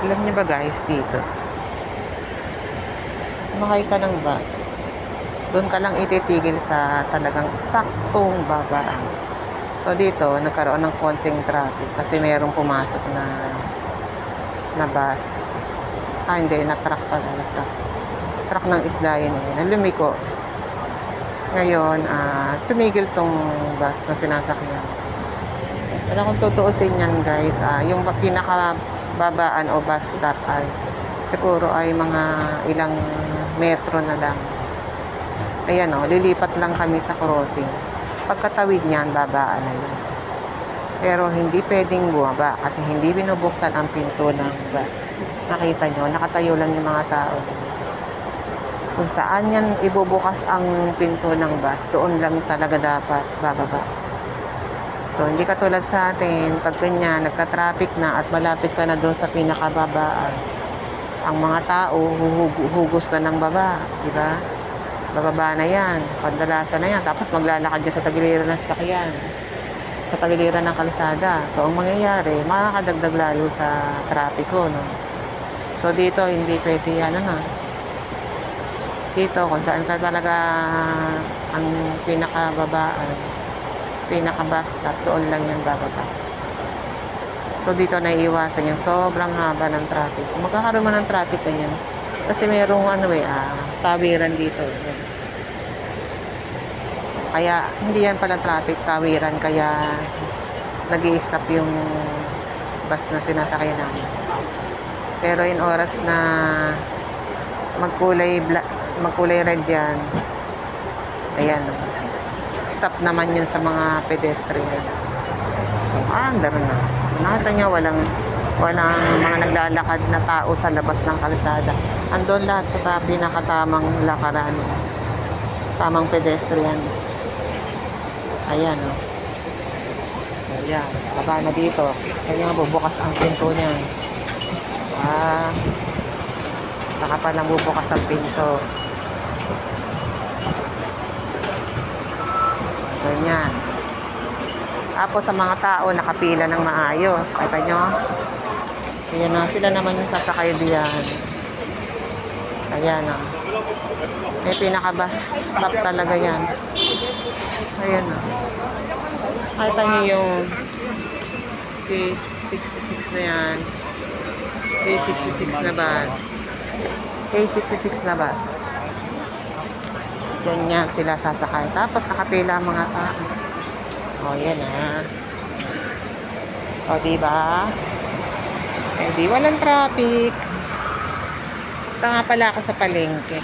Alam niyo ba guys, dito, sumakay ka ng bus, doon ka lang ititigil sa talagang saktong babaan. So dito, nagkaroon ng konting traffic kasi merong pumasok na bus. Hindi, na truck pala, na truck. Truck ng isda yun na lumiko. Ngayon, tumigil tong bus na sinasakyan. Pero kung tutuusin yan guys, yung pinakababaan o bus stop ay siguro ay mga ilang metro na lang. Ayan o, lilipat lang kami sa crossing. Pagkatawid niyan, babaan na yan. Pero hindi pwedeng bumaba kasi hindi binubuksan ang pinto ng bus. Nakita nyo, nakatayo lang yung mga tao. Kung saan yan ibubukas ang pinto ng bus, doon lang talaga dapat bababa. So, hindi katulad sa atin, pag ganyan, nagka-traffic na at malapit ka na doon sa pinakababaan, ang mga tao, hugos na ng baba, di ba? Bababa na yan, pandalasan na yan, tapos maglalakad ka sa tagiliran ng sasakyan, sa tagiliran ng kalsada. So, ang mangyayari, makakadagdag lalo sa trapiko, no? So, dito, hindi pwede yan, dito, kung saan ka talaga ang pinakababaan, pinaka-bus stop, doon lang yan bababa. So, dito naiiwasan yung sobrang haba ng traffic. Kung magkakaroon man ng traffic ganyan, kasi mayroong tawiran dito. Kaya, hindi yan pala traffic, tawiran. Kaya, nag-i-stop yung bus na sinasakyan namin. Pero in oras na magkulay red yan, ayan, stop naman yun sa mga pedestrian. So, under na. So, nakita niya walang mga naglalakad na tao sa labas ng kalsada. Andun lahat sa pinakatamang lakaran. Tamang pedestrian. Ayan, So, ayan. Baba na dito. Kanya bubukas ang pinto niya. Saka pa lang bubukas ang pinto. Ganyan. Tapos sa mga tao, nakapila ng maayos. Kita nyo? Ayan na, sila naman yung sasakay diyan. Ayan na. May pinaka-bus stop talaga yan. Ayan na. Kita nyo yung K66 na yan. K66 na bus. K66 na bus. Ganyan sila sasakay. Tapos nakapila ang mga tao. O, yan na. O, diba? Hindi walang traffic. Ito nga pala ako sa palengke.